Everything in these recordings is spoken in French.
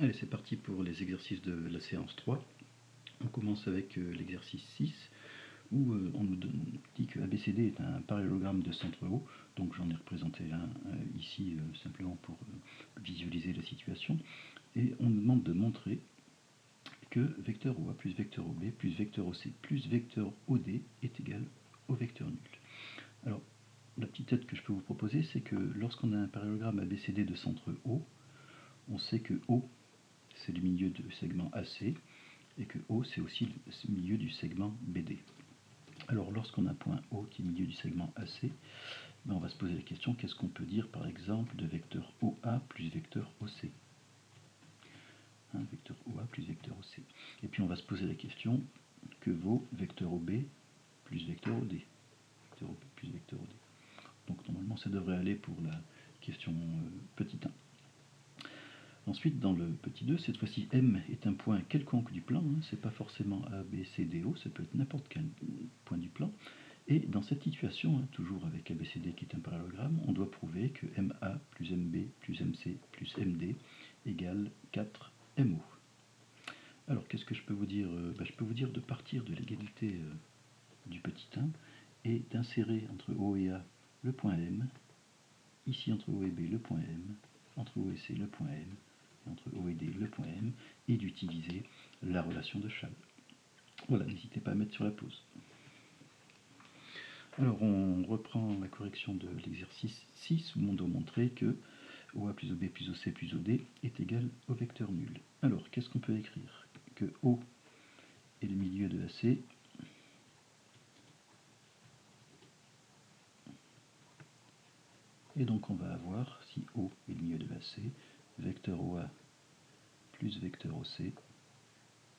Allez, c'est parti pour les exercices de la séance 3. On commence avec l'exercice 6, où on nous dit que ABCD est un parallélogramme de centre haut, donc j'en ai représenté un ici simplement pour visualiser la situation, et on nous demande de montrer que vecteur OA plus vecteur OB plus vecteur OC plus vecteur OD est égal au vecteur nul. Alors, la petite tête que je peux vous proposer, c'est que lorsqu'on a un parallélogramme ABCD de centre haut, on sait que O, c'est le milieu du segment AC, et que O, c'est aussi le milieu du segment BD. Alors, lorsqu'on a un point O qui est le milieu du segment AC, ben on va se poser la question, qu'est-ce qu'on peut dire, par exemple, de vecteur OA plus vecteur OC, vecteur OA plus vecteur OC. Et puis, on va se poser la question, que vaut vecteur OB plus vecteur OD, vecteur OB plus vecteur OD. Donc, normalement, ça devrait aller pour la question petit 1. Ensuite, dans le petit 2, cette fois-ci, M est un point quelconque du plan, c'est pas forcément A, B, C, D, O, ça peut être n'importe quel point du plan. Et dans cette situation, toujours avec ABCD qui est un parallélogramme, on doit prouver que MA plus MB plus MC plus MD égale 4MO. Alors, qu'est-ce que je peux vous dire? Je peux vous dire de partir de l'égalité du petit 1 et d'insérer entre O et A le point M, ici entre O et B le point M, entre O et C le point M, entre O et D le point M, et d'utiliser la relation de Chasles. Voilà, n'hésitez pas à mettre sur la pause. Alors on reprend la correction de l'exercice 6 où on doit montrer que OA plus OB plus OC plus OD est égal au vecteur nul. Alors qu'est-ce qu'on peut écrire? Que O est le milieu de AC, et donc on va avoir, si O est le milieu de AC, vecteur OA plus vecteur OC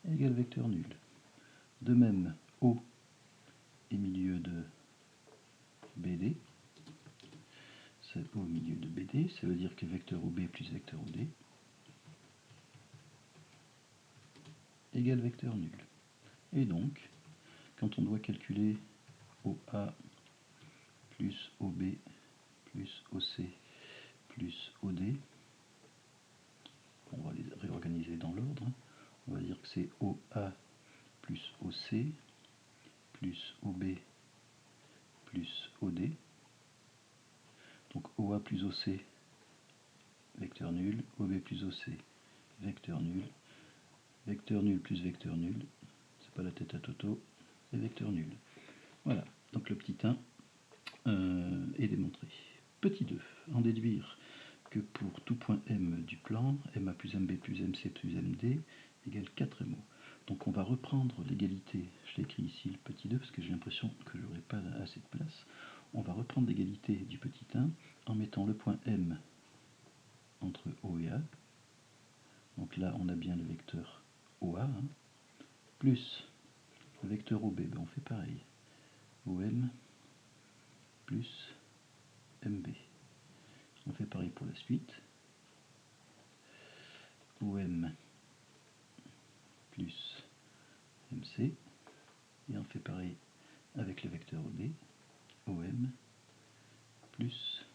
égale vecteur nul. De même, O est milieu de BD, c'est O au milieu de BD, ça veut dire que vecteur OB plus vecteur OD égale vecteur nul. Et donc, quand on doit calculer OA plus OB plus OC plus OD, on va les réorganiser dans l'ordre, on va dire que c'est OA plus OC plus OB plus OD, donc OA plus OC, vecteur nul, OB plus OC, vecteur nul plus vecteur nul, c'est pas la tête à Toto, c'est vecteur nul. Voilà, donc le petit 1 est démontré. Petit 2, en déduire que pour tout point M du plan, MA plus MB plus MC plus MD égale 4MO. Donc on va reprendre l'égalité, je l'écris ici le petit 2 parce que j'ai l'impression que je n'aurai pas assez de place. On va reprendre l'égalité du petit 1 en mettant le point M entre O et A. Donc là on a bien le vecteur OA, plus le vecteur OB, on fait pareil. OM plus MB. On fait pareil pour la suite. OM plus MC. Et on fait pareil avec le vecteur OD. OM plus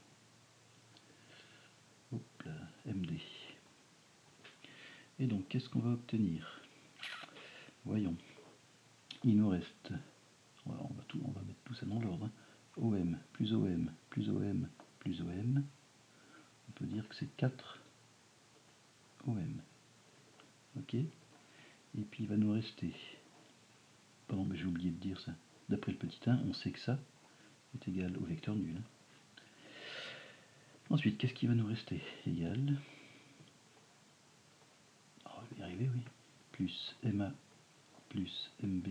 MD. Et donc, qu'est-ce qu'on va obtenir? Voyons. Il nous reste, on va mettre tout ça dans l'ordre, OM plus OM plus OM plus OM. On peut dire que c'est 4 OM. Ok. Et puis il va nous rester, pardon, mais j'ai oublié de dire ça, d'après le petit 1, on sait que ça est égal au vecteur nul. Ensuite, qu'est-ce qui va nous rester? Égal, je vais y arriver, oui, plus MA plus MB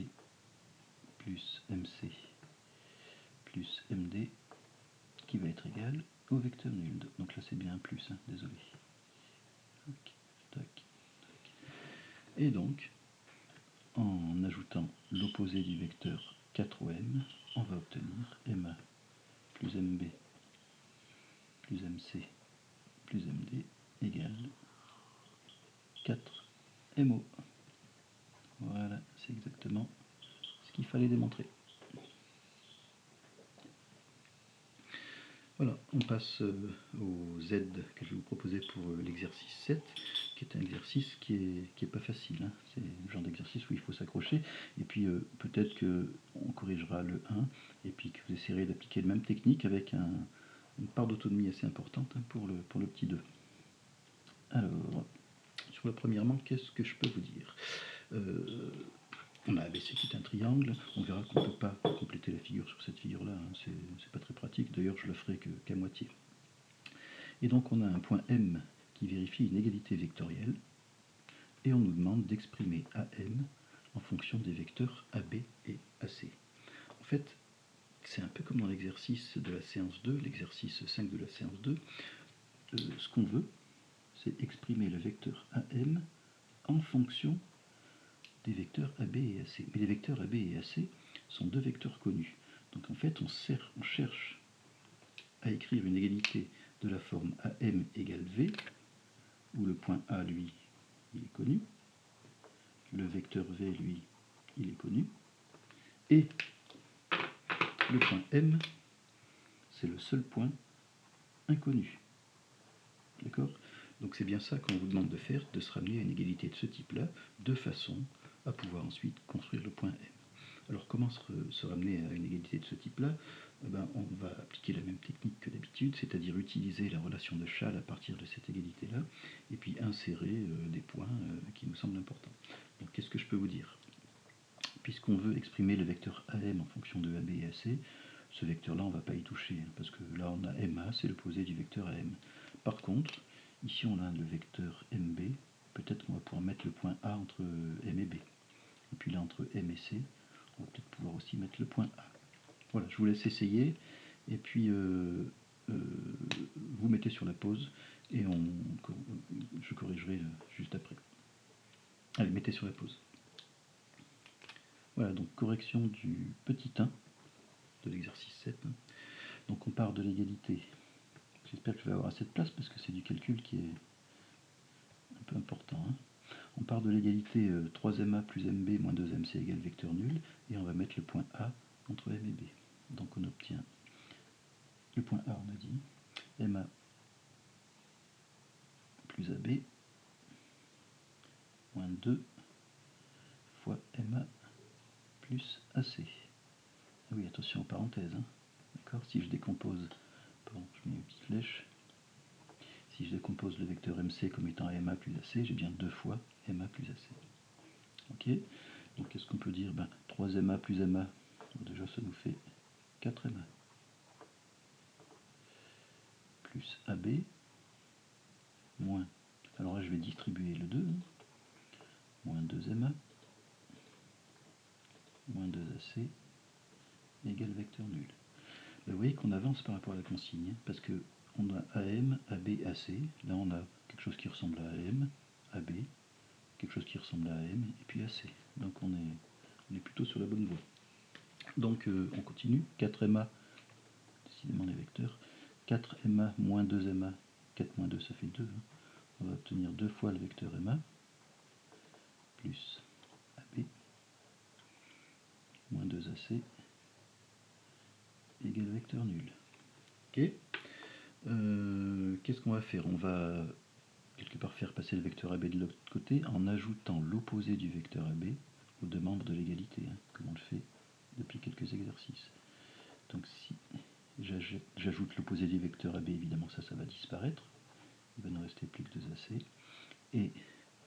plus MC plus MD qui va être égal au vecteur nul. Donc là c'est bien un plus, désolé. Tac, tac, tac. Et donc, en ajoutant l'opposé du vecteur 4OM, on va obtenir MA plus MB plus MC plus MD égale 4MO. Voilà, c'est exactement ce qu'il fallait démontrer. Voilà, on passe au Z que je vais vous proposer pour l'exercice 7, qui qui est un exercice qui est pas facile. Hein. C'est le genre d'exercice où il faut s'accrocher. Et puis peut-être qu'on corrigera le 1 et puis que vous essayerez d'appliquer la même technique avec une part d'autonomie assez importante hein, pour le petit 2. Alors, sur la première manque, qu'est-ce que je peux vous dire on a ABC qui est un triangle, on verra qu'on ne peut pas compléter la figure sur cette figure-là, hein. C'est pas très pratique, d'ailleurs je le ferai qu'à moitié. Et donc on a un point M qui vérifie une égalité vectorielle, et on nous demande d'exprimer AM en fonction des vecteurs AB et AC. En fait, c'est un peu comme dans l'exercice de la séance 2, l'exercice 5 de la séance 2. Ce qu'on veut, c'est exprimer le vecteur AM en fonction des vecteurs AB et AC. Mais les vecteurs AB et AC sont deux vecteurs connus. Donc en fait, on cherche à écrire une égalité de la forme AM égale V, où le point A, lui, il est connu, le vecteur V, lui, il est connu, et le point M, c'est le seul point inconnu. D'accord? Donc c'est bien ça qu'on vous demande de faire, de se ramener à une égalité de ce type-là, de façon à pouvoir ensuite construire le point M. Alors comment se ramener à une égalité de ce type-là? On va appliquer la même technique que d'habitude, c'est-à-dire utiliser la relation de Schall à partir de cette égalité-là, et puis insérer des points qui nous semblent importants. Donc qu'est-ce que je peux vous dire? Puisqu'on veut exprimer le vecteur AM en fonction de AB et AC, ce vecteur-là, on ne va pas y toucher, hein, parce que là, on a MA, c'est l'opposé du vecteur AM. Par contre, ici, on a le vecteur MB, peut-être qu'on va pouvoir mettre le point A entre M et B. Et puis là, entre M et C, on va peut-être pouvoir aussi mettre le point A. Voilà, je vous laisse essayer, et puis vous mettez sur la pause, et je corrigerai juste après. Allez, mettez sur la pause. Voilà, donc correction du petit 1 de l'exercice 7. Hein. Donc on part de l'égalité. J'espère que je vais avoir assez de place parce que c'est du calcul qui est un peu important. Hein. On part de l'égalité 3MA plus MB moins 2MC égale vecteur nul, et on va mettre le point A entre M et B. Donc on obtient le point A, on a dit, MA plus AB moins 2 fois MA plus AC. Ah oui, attention aux parenthèses. Hein. D'accord. Si je décompose, pardon, je mets une petite flèche. Si je décompose le vecteur MC comme étant MA plus AC, j'ai bien 2 fois MA plus AC. Ok. Donc qu'est-ce qu'on peut dire? 3MA plus MA, déjà ça nous fait 4MA. Plus AB, moins, alors là je vais distribuer le 2, hein, moins 2MA, moins 2AC, égale vecteur nul. Vous voyez qu'on avance par rapport à la consigne, hein, parce que on a AM, AB, AC, là on a quelque chose qui ressemble à AM, AB, quelque chose qui ressemble à AM, et puis AC. Donc on est plutôt sur la bonne voie. Donc on continue, 4MA, décidément les vecteurs, 4MA moins 2MA, 4 moins 2 ça fait 2, hein. On va obtenir 2 fois le vecteur MA, plus AB, moins 2AC, égale vecteur nul. Ok. Qu'est-ce qu'on va faire? On va quelque part faire passer le vecteur AB de l'autre côté en ajoutant l'opposé du vecteur AB aux deux membres de l'égalité, hein, comme on le fait depuis quelques exercices. Donc si j'ajoute l'opposé du vecteur AB, évidemment ça va disparaître. Il va ne rester plus que 2AC. Et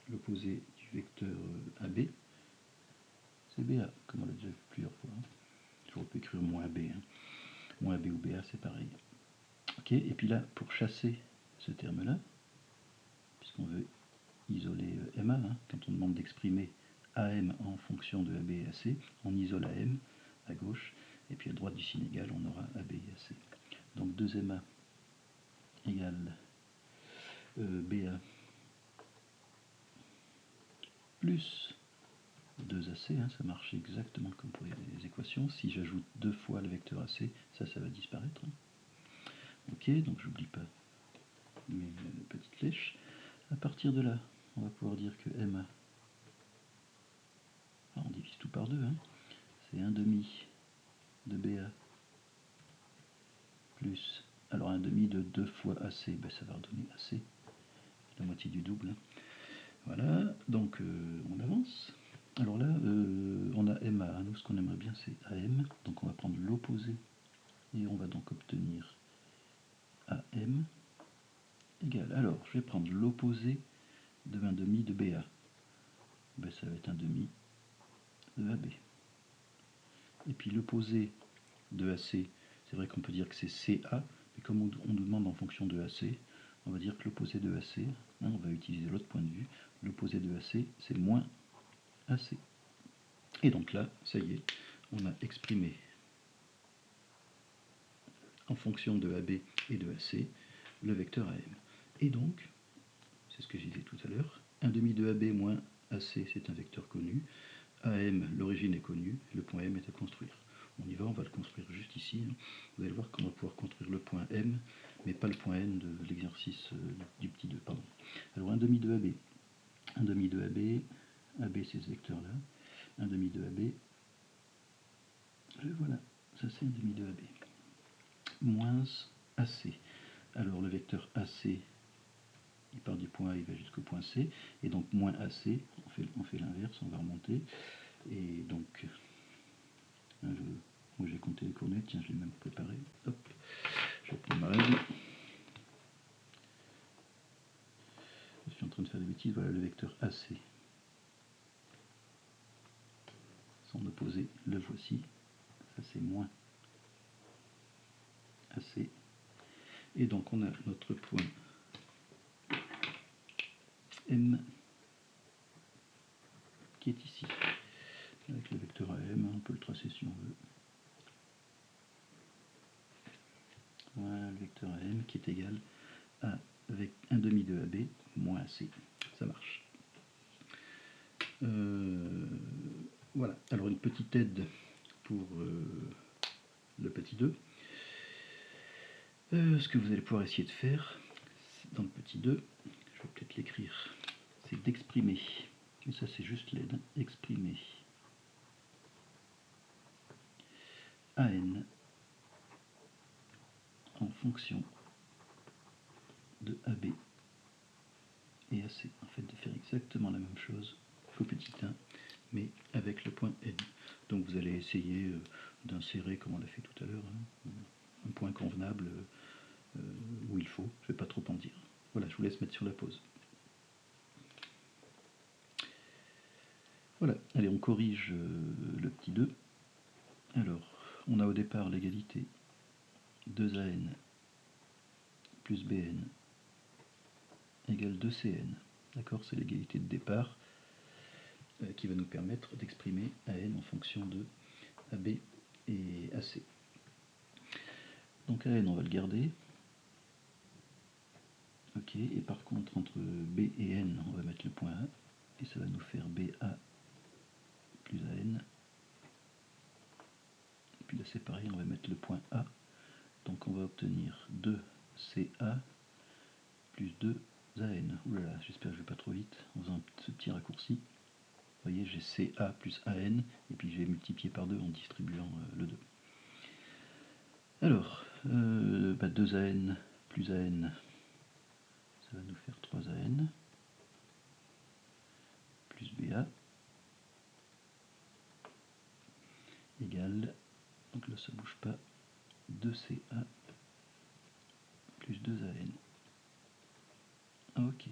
l'opposé du vecteur AB, c'est BA, comme on l'a déjà vu plusieurs fois. Hein. On peut écrire moins AB. Hein. Moins AB ou BA, c'est pareil. Ok, et puis là, pour chasser ce terme-là, puisqu'on veut isoler MA, hein, quand on demande d'exprimer AM en fonction de AB et AC, on isole AM à gauche, et puis à droite du signe égal, on aura AB et AC. Donc 2MA égale BA plus 2AC, hein, ça marche exactement comme pour les équations. Si j'ajoute 2 fois le vecteur AC, ça va disparaître. Hein. Ok, donc j'oublie pas mes petites flèches. À partir de là, on va pouvoir dire que MA, on divise tout par 2, hein, c'est 1 demi de BA plus, alors 1 demi de 2 fois AC, ça va redonner AC, la moitié du double. Hein. Voilà, donc on avance. Alors là, on a MA. Nous, ce qu'on aimerait bien, c'est AM. Donc on va prendre l'opposé et on va donc obtenir AM égale. Alors, je vais prendre l'opposé de 1,5 de BA. Ben, ça va être 1,5 de AB. Et puis l'opposé de AC, c'est vrai qu'on peut dire que c'est CA, mais comme on nous demande en fonction de AC, on va dire que l'opposé de AC, hein, on va utiliser l'autre point de vue, l'opposé de AC, c'est moins AC. Et donc là, ça y est, on a exprimé en fonction de AB et de AC le vecteur AM. Et donc, c'est ce que je disais tout à l'heure, 1,5 de AB moins AC, c'est un vecteur connu. AM, l'origine est connue, le point M est à construire. On y va, on va le construire juste ici. Vous allez voir qu'on va pouvoir construire le point M, mais pas le point N de l'exercice du petit 2. Pardon. Alors 1,5 de AB. 1,5 de AB, AB c'est ce vecteur-là. 1,5 de AB, voilà, ça c'est 1,5 de AB. Moins AC. Alors le vecteur AC, il part du point A, il va jusqu'au point C, et donc moins AC, on fait l'inverse, on va remonter, et donc, moi j'ai compté les coordonnées, tiens je l'ai même préparé, hop, je vais prendre ma règle, je suis en train de faire des bêtises, voilà le vecteur AC, son opposé, le voici, ça c'est moins AC, et donc on a notre point M qui est ici, avec le vecteur AM, on peut le tracer si on veut. Voilà le vecteur AM qui est égal à avec 1,5 de AB moins AC. Ça marche. Voilà. Alors une petite aide pour le petit 2. Ce que vous allez pouvoir essayer de faire dans le petit 2, je vais peut-être l'écrire, c'est d'exprimer. Et ça c'est juste l'aide. Hein, exprimer AN en fonction de AB et AC. En fait, de faire exactement la même chose qu'au petit 1, mais avec le point N. Donc vous allez essayer d'insérer, comme on l'a fait tout à l'heure, hein, un point convenable où il faut. Je ne vais pas trop en dire. Voilà, je vous laisse mettre sur la pause. Voilà, allez, on corrige le petit 2. Alors, on a au départ l'égalité 2AN plus BN égale 2CN. D'accord, c'est l'égalité de départ qui va nous permettre d'exprimer AN en fonction de AB et AC. Donc AN, on va le garder. Ok, et par contre, entre B et N, on va mettre le point A, et ça va nous faire BA plus AN. Et puis là, c'est pareil, on va mettre le point A. Donc on va obtenir 2CA plus 2AN. Oulala, j'espère que je ne vais pas trop vite en faisant ce petit raccourci. Vous voyez, j'ai CA plus AN, et puis je vais multiplier par 2 en distribuant le 2. Alors, 2AN plus AN, ça va nous faire 3AN, plus BA, égale, donc là ça ne bouge pas, 2CA plus 2AN. Ok.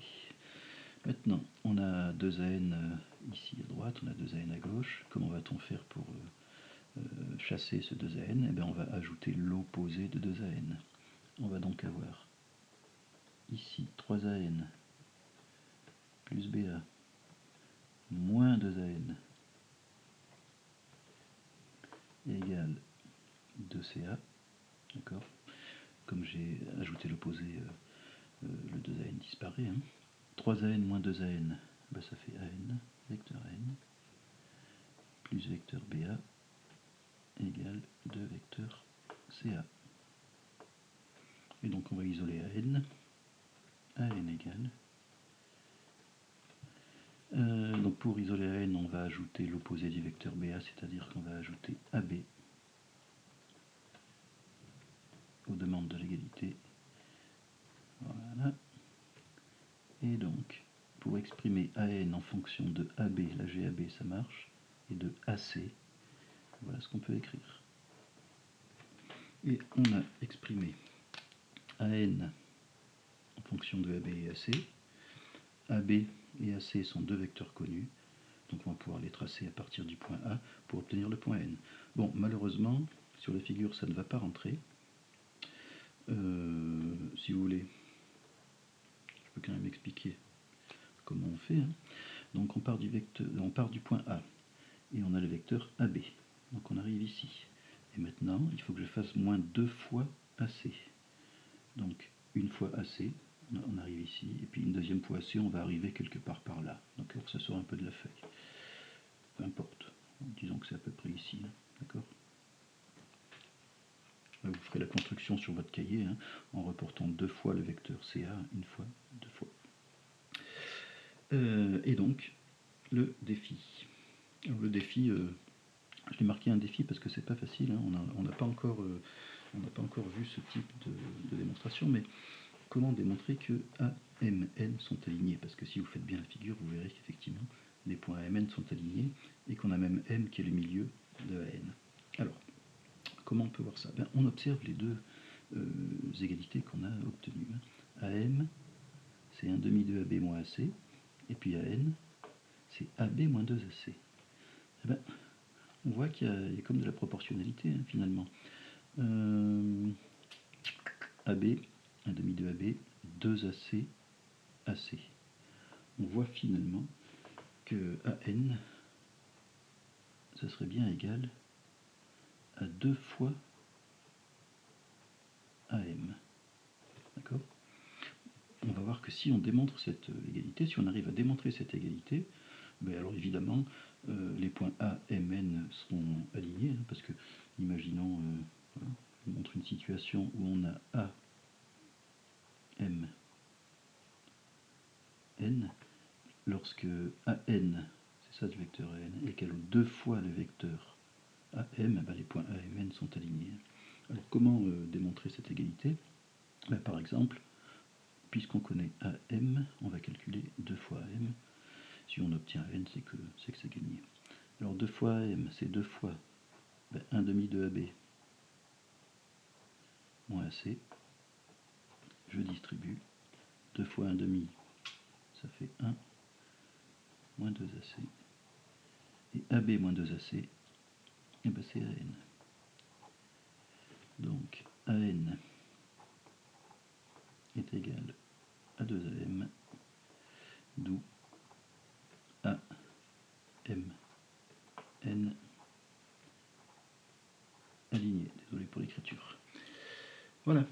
Maintenant, on a 2AN ici à droite, on a 2AN à gauche. Comment va-t-on faire pour chasser ce 2AN? Eh bien, on va ajouter l'opposé de 2AN. On va donc avoir ici 3AN plus BA moins 2AN égale 2CA. D'accord? Comme j'ai ajouté l'opposé, le 2AN disparaît. Hein. 3AN moins 2AN, ben ça fait AN, vecteur AN, plus vecteur BA égale 2 vecteur CA. Et donc on va isoler AN. AN égale. Donc pour isoler AN, on va ajouter l'opposé du vecteur BA, c'est-à-dire qu'on va ajouter AB aux demandes de l'égalité. Voilà. Et donc, pour exprimer AN en fonction de AB, la GAB ça marche, et de AC, voilà ce qu'on peut écrire. Et on a exprimé AN en fonction de AB et AC. AB et AC sont deux vecteurs connus, donc on va pouvoir les tracer à partir du point A pour obtenir le point N. Bon, malheureusement, sur la figure, ça ne va pas rentrer. Si vous voulez, je peux quand même expliquer comment on fait. Donc on part du point A, et on a le vecteur AB. Donc on arrive ici. Et maintenant, il faut que je fasse moins 2 fois AC. Donc une fois AC, on arrive ici, et puis une deuxième fois AC, on va arriver quelque part par là. Donc ça sort un peu de la feuille. Peu importe. Disons que c'est à peu près ici. D'accord ? Vous ferez la construction sur votre cahier en reportant 2 fois le vecteur CA, une fois, 2 fois. Et donc, le défi. Alors, le défi, je l'ai marqué un défi parce que c'est pas facile. On n'a pas encore vu ce type de démonstration, mais comment démontrer que A, M, N sont alignés? Parce que si vous faites bien la figure, vous verrez qu'effectivement, les points M, N sont alignés et qu'on a même M qui est le milieu de AN. Alors, comment on peut voir ça? On observe les deux égalités qu'on a obtenues. AM, c'est 1 demi de AB moins AC, et puis AN, c'est AB moins 2AC. On voit qu'il y a comme de la proportionnalité finalement. AB, 1 demi de AB, 2AC, AC. On voit finalement que AN, ça serait bien égal à 2 fois AM. D'accord? On va voir que si on démontre cette égalité, si on arrive à démontrer cette égalité, alors évidemment, les points A, M, N seront alignés, parce que, imaginons, voilà, je vous montre une situation où on a A, M, N, lorsque AN, c'est ça du vecteur AN, égale 2 fois le vecteur AM, les points A et N sont alignés. Alors comment démontrer cette égalité? Par exemple, puisqu'on connaît AM, on va calculer 2 fois AM. Si on obtient N, c'est que c'est gagné. Alors 2 fois AM, c'est 2 fois 1 demi de AB moins AC. Je distribue. 2 fois 1 demi, ça fait 1 moins 2AC. Et AB moins 2AC, c'est AN. Donc AN est égal à 2AM, d'où AM, N aligné. Désolé pour l'écriture. Voilà.